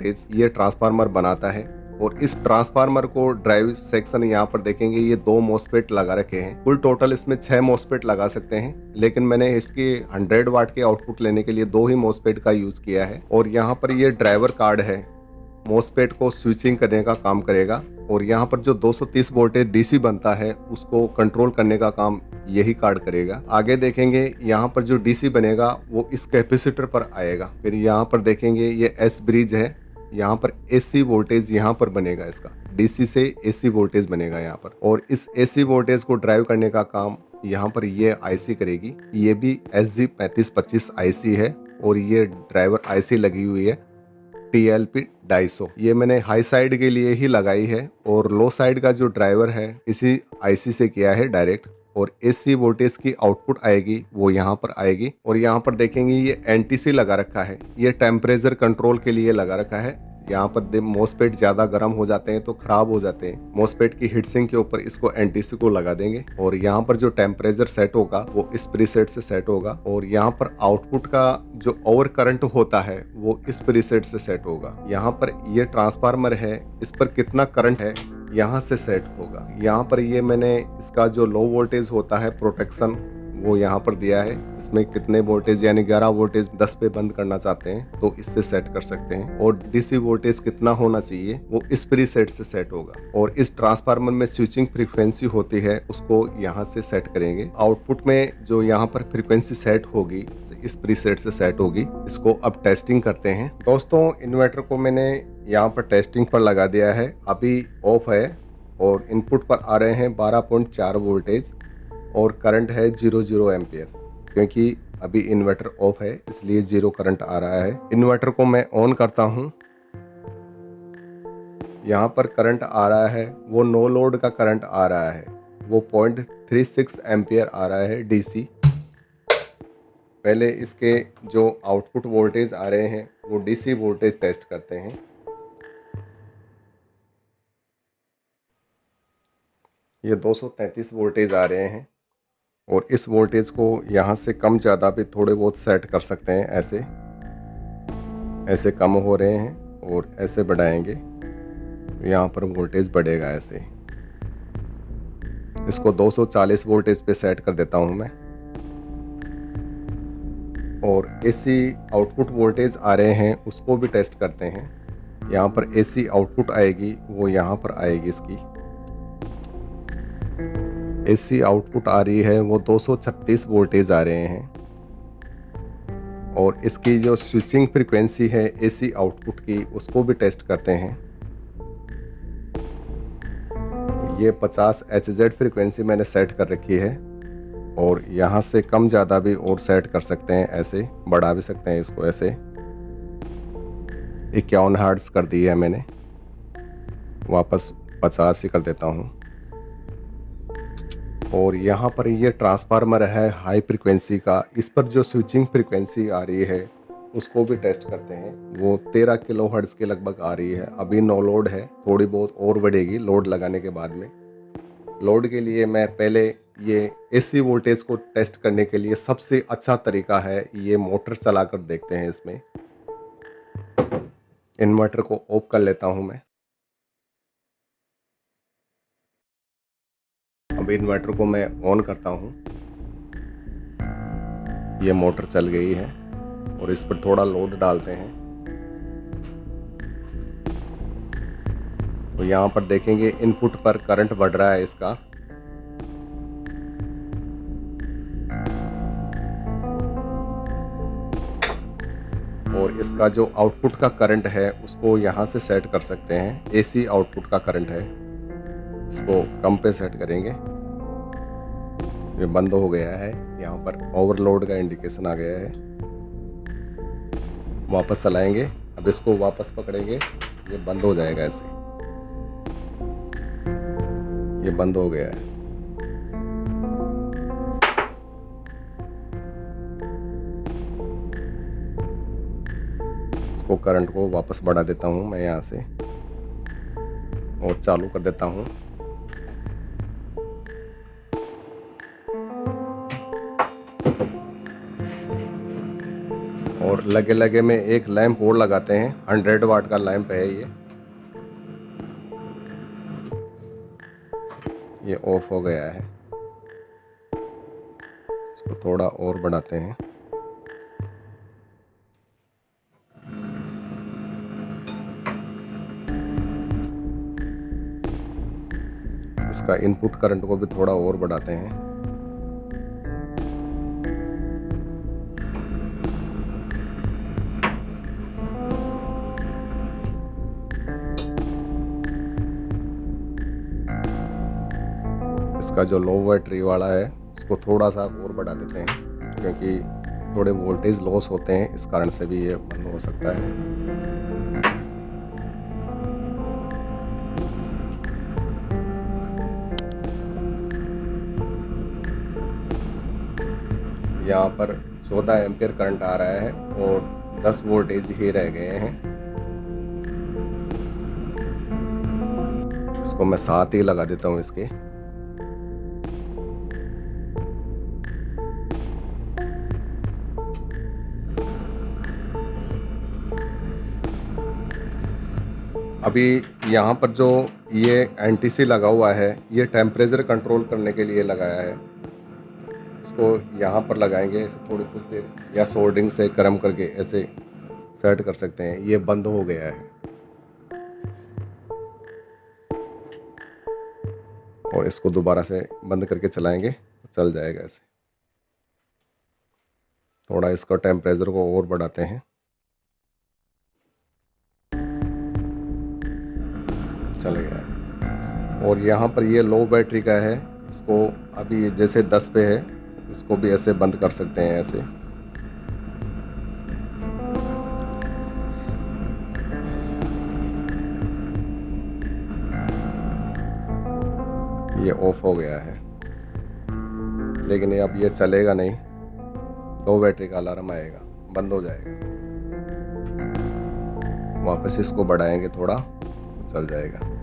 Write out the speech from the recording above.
Voltage ये transformer बनाता है। और इस ट्रांसफार्मर को ड्राइव सेक्शन यहाँ पर देखेंगे, ये 2 मॉसफेट लगा रखे हैं। कुल टोटल इसमें 6 मॉसफेट लगा सकते हैं, लेकिन मैंने इसकी 100 वाट के आउटपुट लेने के लिए 2 ही मॉसफेट का यूज किया है। और यहाँ पर ये ड्राइवर कार्ड है, मॉसफेट को स्विचिंग करने का काम करेगा। और यहाँ पर जो 230 वोल्टेज डीसी बनता है उसको कंट्रोल करने का काम यही कार्ड करेगा। आगे देखेंगे यहाँ पर जो डीसी बनेगा वो इस कैपेसिटर पर आएगा। फिर यहाँ पर देखेंगे ये एस ब्रिज है, यहाँ पर एसी वोल्टेज यहाँ पर बनेगा, इसका डीसी से एसी वोल्टेज बनेगा यहाँ पर। और इस एसी वोल्टेज को ड्राइव करने का काम यहाँ पर ये आईसी करेगी। ये भी SG3525 आईसी है और ये ड्राइवर आईसी लगी हुई है TLP 250। ये मैंने हाई साइड के लिए ही लगाई है और लो साइड का जो ड्राइवर है इसी आईसी से किया है डायरेक्ट। और एसी वोल्टेज की आउटपुट आएगी वो यहाँ पर आएगी। और यहाँ पर देखेंगे ये NTC लगा रखा है, ये टेम्परेचर कंट्रोल के लिए लगा रखा है। यहाँ पर मॉसफेट ज़्यादा गर्म हो जाते हैं तो खराब हो जाते हैं, मॉसफेट की हीट सिंक के ऊपर इसको NTC को लगा देंगे। और यहाँ पर जो टेम्परेचर सेट होगा वो इस प्रीसेट से सेट होगा। और यहाँ पर आउटपुट का जो ओवर करंट होता है वो इस प्रीसेट से सेट होगा। यहाँ पर ये ट्रांसफार्मर है, इस पर कितना करंट है यहाँ से सेट होगा। यहाँ पर ये मैंने इसका जो लो वोल्टेज होता है प्रोटेक्शन वो यहाँ पर दिया है, इसमें कितने वोल्टेज यानी 11 वोल्टेज 10 पे बंद करना चाहते हैं तो इससे सेट कर सकते हैं। और डीसी वोल्टेज कितना होना चाहिए वो इस प्रीसेट से सेट होगा। और इस ट्रांसफार्मर में स्विचिंग फ्रीक्वेंसी होती है उसको यहाँ से सेट करेंगे। आउटपुट में जो यहाँ पर फ्रीक्वेंसी सेट होगी इस प्रीसेट से सेट होगी। इसको अब टेस्टिंग करते हैं। दोस्तों इन्वर्टर को मैंने यहाँ पर टेस्टिंग पर लगा दिया है, अभी ऑफ है और इनपुट पर आ रहे हैं 12.4 वोल्टेज और करंट है 00 एम्पियर। क्योंकि अभी इन्वर्टर ऑफ है इसलिए 0 करंट आ रहा है। इन्वर्टर को मैं ऑन करता हूँ, यहाँ पर करंट आ रहा है वो नो लोड का करंट आ रहा है, वो 0.36 एम्पियर आ रहा है डीसी। पहले इसके जो आउटपुट वोल्टेज आ रहे हैं वो डीसी वोल्टेज टेस्ट करते हैं। ये 233 वोल्टेज आ रहे हैं और इस वोल्टेज को यहाँ से कम ज़्यादा भी थोड़े बहुत सेट कर सकते हैं। ऐसे ऐसे कम हो रहे हैं और ऐसे बढ़ाएंगे यहाँ पर वोल्टेज बढ़ेगा ऐसे। इसको 240 वोल्टेज पे सेट कर देता हूँ मैं। और एसी आउटपुट वोल्टेज आ रहे हैं उसको भी टेस्ट करते हैं। यहाँ पर एसी आउटपुट आएगी वो यहाँ पर आएगी, इसकी एसी आउटपुट आ रही है वो 236 वोल्टेज आ रहे हैं। और इसकी जो स्विचिंग फ्रीक्वेंसी है एसी आउटपुट की उसको भी टेस्ट करते हैं। ये 50 HZ फ्रीक्वेंसी मैंने सेट कर रखी है और यहाँ से कम ज़्यादा भी और सेट कर सकते हैं, ऐसे बढ़ा भी सकते हैं इसको। ऐसे 51 हर्ट्ज कर दी है मैंने, वापस 50 ही कर देता हूँ। और यहाँ पर ये ट्रांसफार्मर है हाई फ्रीक्वेंसी का, इस पर जो स्विचिंग फ्रीक्वेंसी आ रही है उसको भी टेस्ट करते हैं। वो 13 किलो हर्ट्ज के लगभग आ रही है। अभी नो लोड है, थोड़ी बहुत और बढ़ेगी लोड लगाने के बाद में। लोड के लिए मैं पहले ये एसी वोल्टेज को टेस्ट करने के लिए सबसे अच्छा तरीका है ये मोटर चलाकर देखते हैं इसमें। इन्वर्टर को ऑफ कर लेता हूँ मैं। अब इन्वर्टर को मैं ऑन करता हूँ, ये मोटर चल गई है और इस पर थोड़ा लोड डालते हैं। तो यहाँ पर देखेंगे इनपुट पर करंट बढ़ रहा है इसका। और इसका जो आउटपुट का करंट है उसको यहाँ से सेट कर सकते हैं। एसी आउटपुट का करंट है, इसको कम पे सेट करेंगे। ये बंद हो गया है, यहाँ पर ओवरलोड का इंडिकेशन आ गया है। वापस चलाएंगे, अब इसको वापस पकड़ेंगे, ये बंद हो जाएगा ऐसे। ये बंद हो गया है। इसको करंट को वापस बढ़ा देता हूँ मैं यहाँ से और चालू कर देता हूँ। और लगे लगे में एक लैंप और लगाते हैं, 100 वाट का लैंप है ये ऑफ हो गया है। इसको थोड़ा और बढ़ाते हैं। इसका इनपुट करंट को भी थोड़ा और बढ़ाते हैं। इसका जो लो बैटरी वाला है उसको थोड़ा सा और बढ़ा देते हैं, क्योंकि थोड़े वोल्टेज लॉस होते हैं, इस कारण से भी ये बंद हो सकता है। यहाँ पर 14 एम्पियर करंट आ रहा है और 10 वोल्टेज ही रह गए हैं। इसको मैं साथ ही लगा देता हूँ इसके। अभी यहाँ पर जो ये एनटीसी लगा हुआ है, ये टेम्परेचर कंट्रोल करने के लिए लगाया है। इसको यहाँ पर लगाएंगे ऐसे थोड़ी कुछ देर, या सोल्डरिंग से गर्म करके ऐसे सेट कर सकते हैं। ये बंद हो गया है और इसको दोबारा से बंद करके चलाएंगे तो चल जाएगा ऐसे। थोड़ा इसका टेम्परेचर को और बढ़ाते हैं। चल गया। और यहाँ पर ये लो बैटरी का है, इसको अभी जैसे 10 पे है, इसको भी ऐसे बंद कर सकते हैं ऐसे। ये ऑफ हो गया है, लेकिन अब ये चलेगा नहीं, लो बैटरी का अलार्म आएगा, बंद हो जाएगा। वापस इसको बढ़ाएंगे थोड़ा, चल जाएगा।